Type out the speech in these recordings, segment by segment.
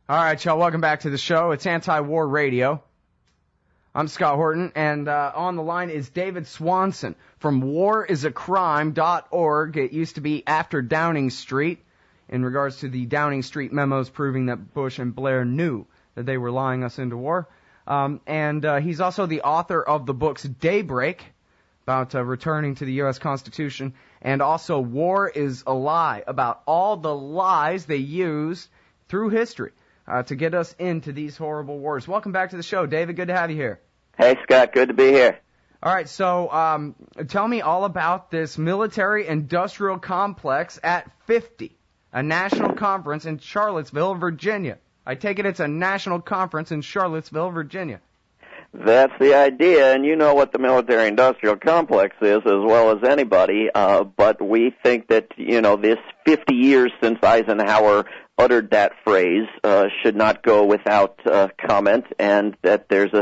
All right, y'all, welcome back to the show. It's Anti-War Radio. I'm Scott Horton, and on the line is David Swanson from warisacrime.org. It used to be After Downing Street, in regards to the Downing Street memos proving that Bush and Blair knew that they were lying us into war. And he's also the author of the books Daybreak, about returning to the U.S. Constitution, and also War is a Lie, about all the lies they used through history to get us into these horrible wars. Welcome back to the show, David. Good to have you here. Hey, Scott. Good to be here. All right, so tell me all about this military-industrial complex at 50, a national conference in Charlottesville, Virginia. I take it it's a national conference in Charlottesville, Virginia. That's the idea, and you know what the military-industrial complex is as well as anybody, but we think that, this 50 years since Eisenhower uttered that phrase should not go without comment, and that there's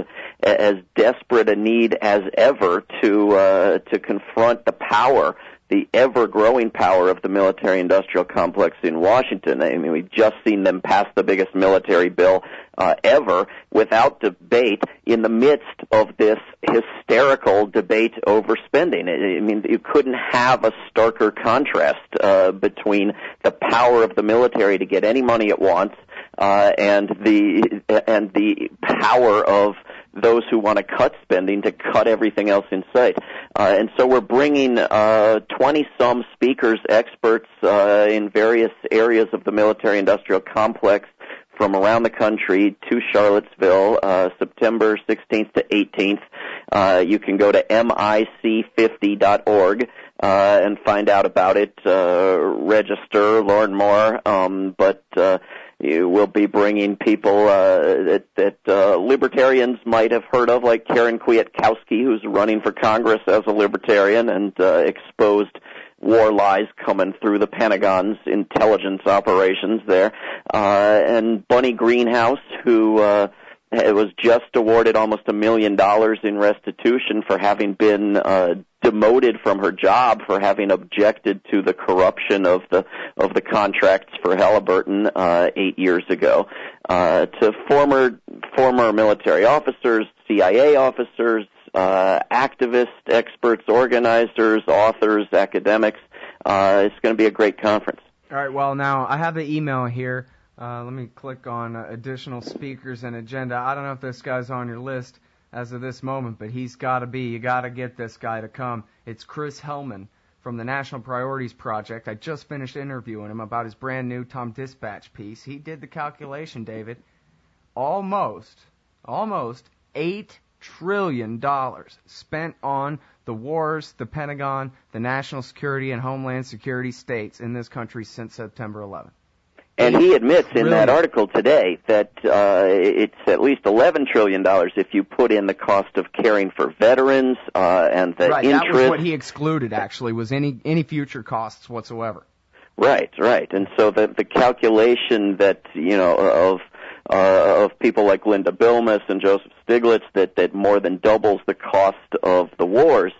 as desperate a need as ever to confront the power, the ever-growing power of the military-industrial complex in Washington. I mean, we've just seen them pass the biggest military bill ever without debate in the midst of this hysterical debate over spending. I mean, you couldn't have a starker contrast between the power of the military to get any money it wants and the power of those who want to cut spending to cut everything else in sight. And so we're bringing 20-some speakers, experts in various areas of the military-industrial complex from around the country to Charlottesville, September 16th to 18th. You can go to mic50.org and find out about it, register, learn more, but you will be bringing people that libertarians might have heard of, like Karen Kwiatkowski, who's running for Congress as a libertarian and exposed war lies coming through the Pentagon's intelligence operations there, and Bunny Greenhouse, who was just awarded almost $1 million in restitution for having been demoted from her job for having objected to the corruption of the contracts for Halliburton 8 years ago, to former military officers, CIA officers, activists, experts, organizers, authors, academics. It's going to be a great conference. All right, well, now I have the email here. Let me click on additional speakers and agenda. I don't know if this guy's on your list as of this moment, but he's got to be. You got to get this guy to come. It's Chris Hellman from the National Priorities Project. I just finished interviewing him about his brand new Tom Dispatch piece. He did the calculation, David. Almost $8 trillion spent on the wars, the Pentagon, the national security and homeland security states in this country since September 11th. And he admits in that article today that it's at least $11 trillion if you put in the cost of caring for veterans and the interest. That was what he excluded, actually, was any future costs whatsoever. Right. And so the calculation that, of people like Linda Bilmes and Joseph Stiglitz that more than doubles the cost of the wars,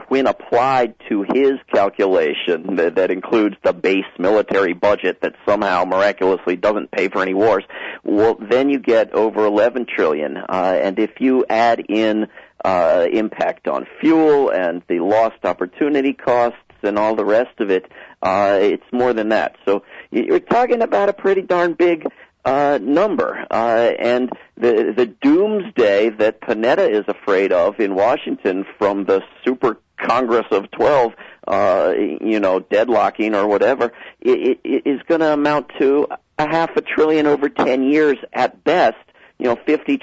when applied to his calculation that includes the base military budget that somehow miraculously doesn't pay for any wars, well, then you get over $11 trillion. And if you add in impact on fuel and the lost opportunity costs and all the rest of it, it's more than that. So you're talking about a pretty darn big number, and the doomsday that Panetta is afraid of in Washington from the super Congress of 12, deadlocking or whatever, it is going to amount to $500 billion over 10 years at best. $50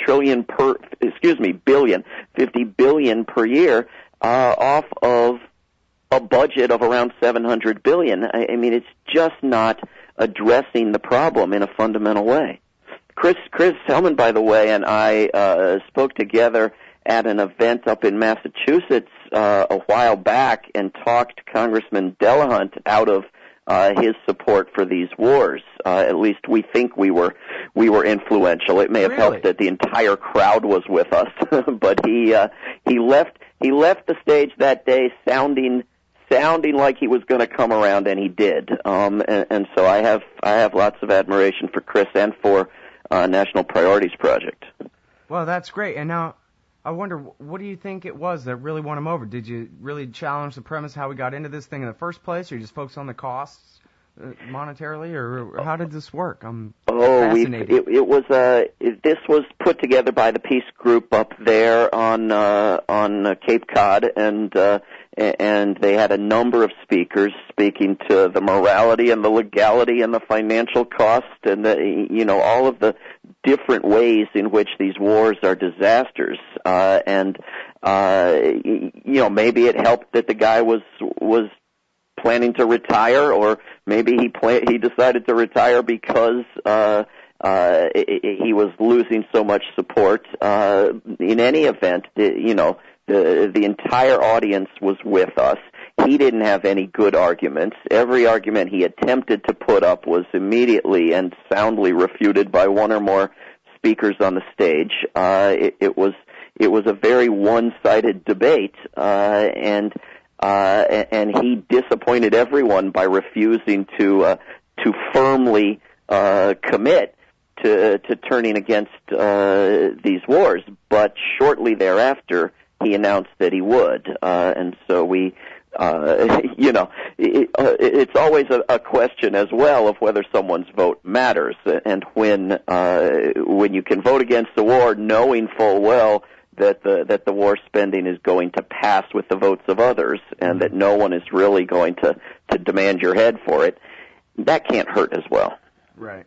billion per year, off of a budget of around $700 billion. I mean, it's just not addressing the problem in a fundamental way. Chris Hellman, by the way, and I spoke together at an event up in Massachusetts a while back and talked Congressman Delahunt out of his support for these wars. At least we think we were influential. It may have helped that the entire crowd was with us, but he left the stage that day sounding like he was going to come around, and he did. And so I have lots of admiration for Chris and for National Priorities Project. Well, that's great. And now, I wonder, what do you think it was that really won him over? Did you really challenge the premise how we got into this thing in the first place, or you just focus on the costs monetarily, or how did this work? I'm fascinated. This was put together by the peace group up there on Cape Cod, and they had a number of speakers speaking to the morality and the legality and the financial cost and all of the different ways in which these wars are disasters. Maybe it helped that the guy was planning to retire, or maybe he decided to retire because he was losing so much support. In any event, the entire audience was with us. He didn't have any good arguments. Every argument he attempted to put up was immediately and soundly refuted by one or more speakers on the stage. It was a very one-sided debate, and he disappointed everyone by refusing to firmly commit to turning against these wars. But shortly thereafter, he announced that he would, and so we. It's always a question as well of whether someone's vote matters, and when you can vote against the war knowing full well that the war spending is going to pass with the votes of others, and that no one is really going to demand your head for it, that can't hurt as well. Right.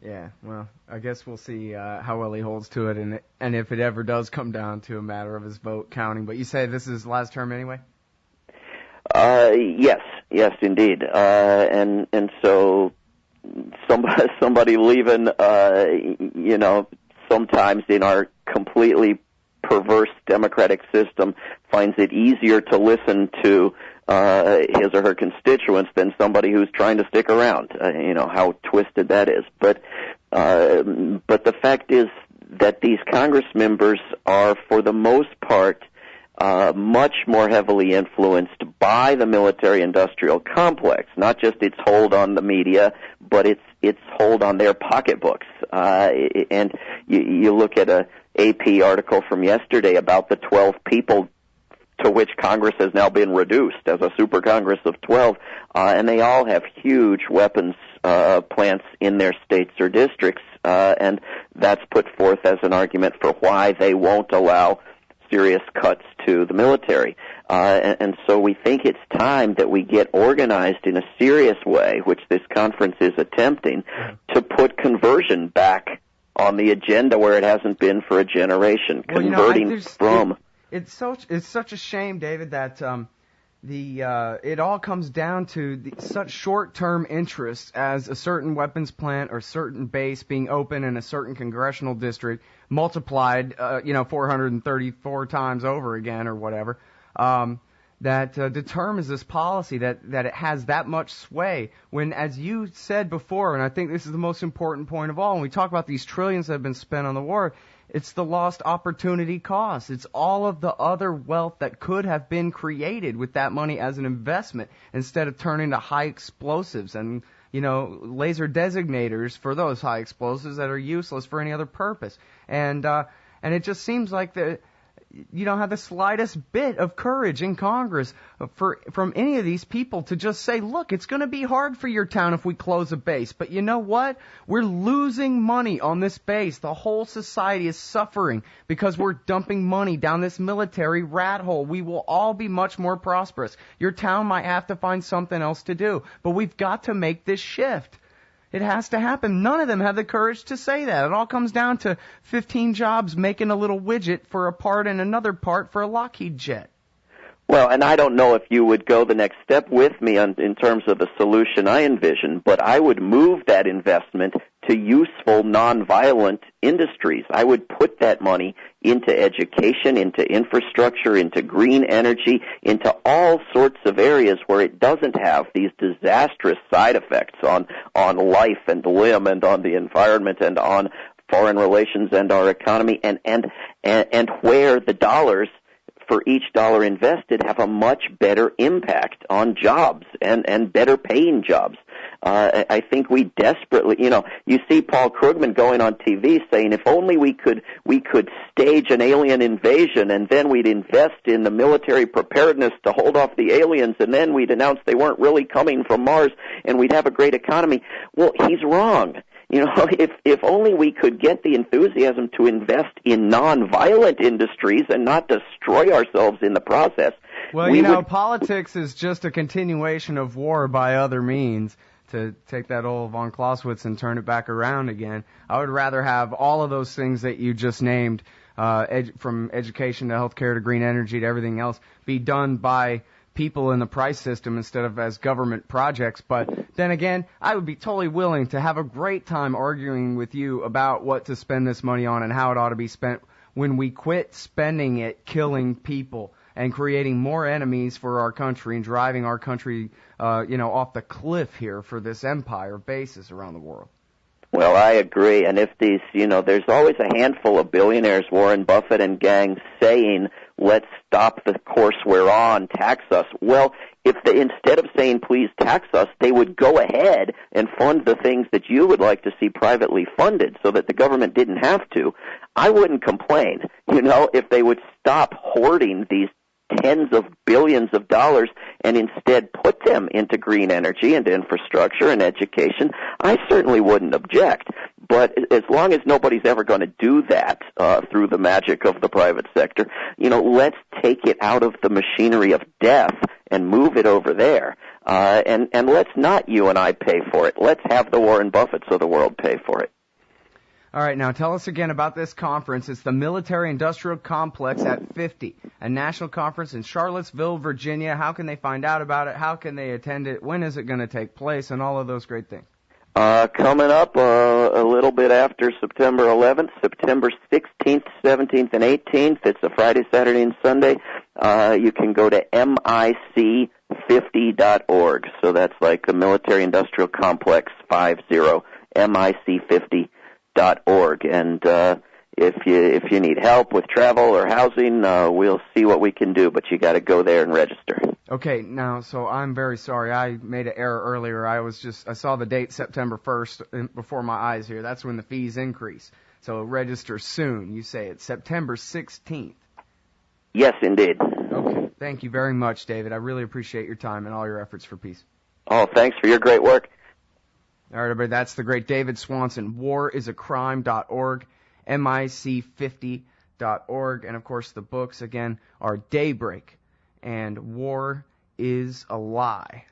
Yeah, well, I guess we'll see how well he holds to it, and if it ever does come down to a matter of his vote counting. But you say this is his last term anyway? Yes, indeed. And so somebody leaving, sometimes in our completely perverse democratic system finds it easier to listen to his or her constituents than somebody who's trying to stick around. How twisted that is. But the fact is that these Congress members are, for the most part, much more heavily influenced by the military-industrial complex, not just its hold on the media, but its hold on their pocketbooks. And you look at a AP article from yesterday about the 12 people to which Congress has now been reduced as a super Congress of 12, and they all have huge weapons plants in their states or districts, and that's put forth as an argument for why they won't allow serious cuts to the military. And so we think it's time that we get organized in a serious way, which this conference is attempting, to put conversion back on the agenda where it hasn't been for a generation. It's such a shame, David, that it all comes down to such short-term interests as a certain weapons plant or certain base being open in a certain congressional district multiplied, 434 times over again or whatever, that determines this policy, that it has that much sway. When, as you said before, and I think this is the most important point of all, when we talk about these trillions that have been spent on the war, it's the lost opportunity cost. It's all of the other wealth that could have been created with that money as an investment instead of turning to high explosives and, laser designators for those high explosives that are useless for any other purpose. And it just seems like you don't have the slightest bit of courage in Congress from any of these people to just say, look, it's going to be hard for your town if we close a base. But you know what? We're losing money on this base. The whole society is suffering because we're dumping money down this military rat hole. We will all be much more prosperous. Your town might have to find something else to do. But we've got to make this shift. It has to happen. None of them have the courage to say that. It all comes down to 15 jobs making a little widget for a part and another part for a Lockheed jet. Well, and I don't know if you would go the next step with me in terms of the solution I envision, but I would move that investment to useful, nonviolent industries. I would put that money into education, into infrastructure, into green energy, into all sorts of areas where it doesn't have these disastrous side effects on life and limb and on the environment and on foreign relations and our economy, and where the dollars for each dollar invested have a much better impact on jobs and better paying jobs. I think we desperately, you see Paul Krugman going on TV saying if only we could stage an alien invasion and then we'd invest in the military preparedness to hold off the aliens and then we'd announce they weren't really coming from Mars and we'd have a great economy. Well, he's wrong. If only we could get the enthusiasm to invest in non-violent industries and not destroy ourselves in the process. Well, politics is just a continuation of war by other means. To take that old von Clausewitz and turn it back around again, I would rather have all of those things that you just named, from education to healthcare to green energy to everything else, be done by people in the price system instead of as government projects. But then again, I would be totally willing to have a great time arguing with you about what to spend this money on and how it ought to be spent when we quit spending it killing people and creating more enemies for our country and driving our country, off the cliff here for this empire of bases around the world. Well, I agree. And if these, there's always a handful of billionaires, Warren Buffett and gang, saying, let's stop the course we're on, tax us. Well, if they, instead of saying, please tax us, they would go ahead and fund the things that you would like to see privately funded so that the government didn't have to, I wouldn't complain. If they would stop hoarding these tens of billions of dollars and instead put them into green energy and infrastructure and education, I certainly wouldn't object. But as long as nobody's ever going to do that through the magic of the private sector, let's take it out of the machinery of death and move it over there. And let's not you and I pay for it. Let's have the Warren Buffetts of the world pay for it. All right, now tell us again about this conference. It's the Military Industrial Complex at 50, a national conference in Charlottesville, Virginia. How can they find out about it? How can they attend it? When is it going to take place? And all of those great things. Coming up a little bit after September 11th, September 16th, 17th, and 18th. It's a Friday, Saturday, and Sunday. You can go to mic50.org. So that's like the Military Industrial Complex 50, mic50.org. And if you need help with travel or housing, we'll see what we can do, but you got to go there and register. Okay, now, so I'm very sorry. I made an error earlier. I saw the date September 1st before my eyes here. That's when the fees increase. So register soon. You say it's September 16th. Yes, indeed. Okay, thank you very much, David. I really appreciate your time and all your efforts for peace. Oh, thanks for your great work. All right, everybody, that's the great David Swanson. warisacrime.org, mic50.org, and, of course, the books, again, are Daybreak and War is a Lie.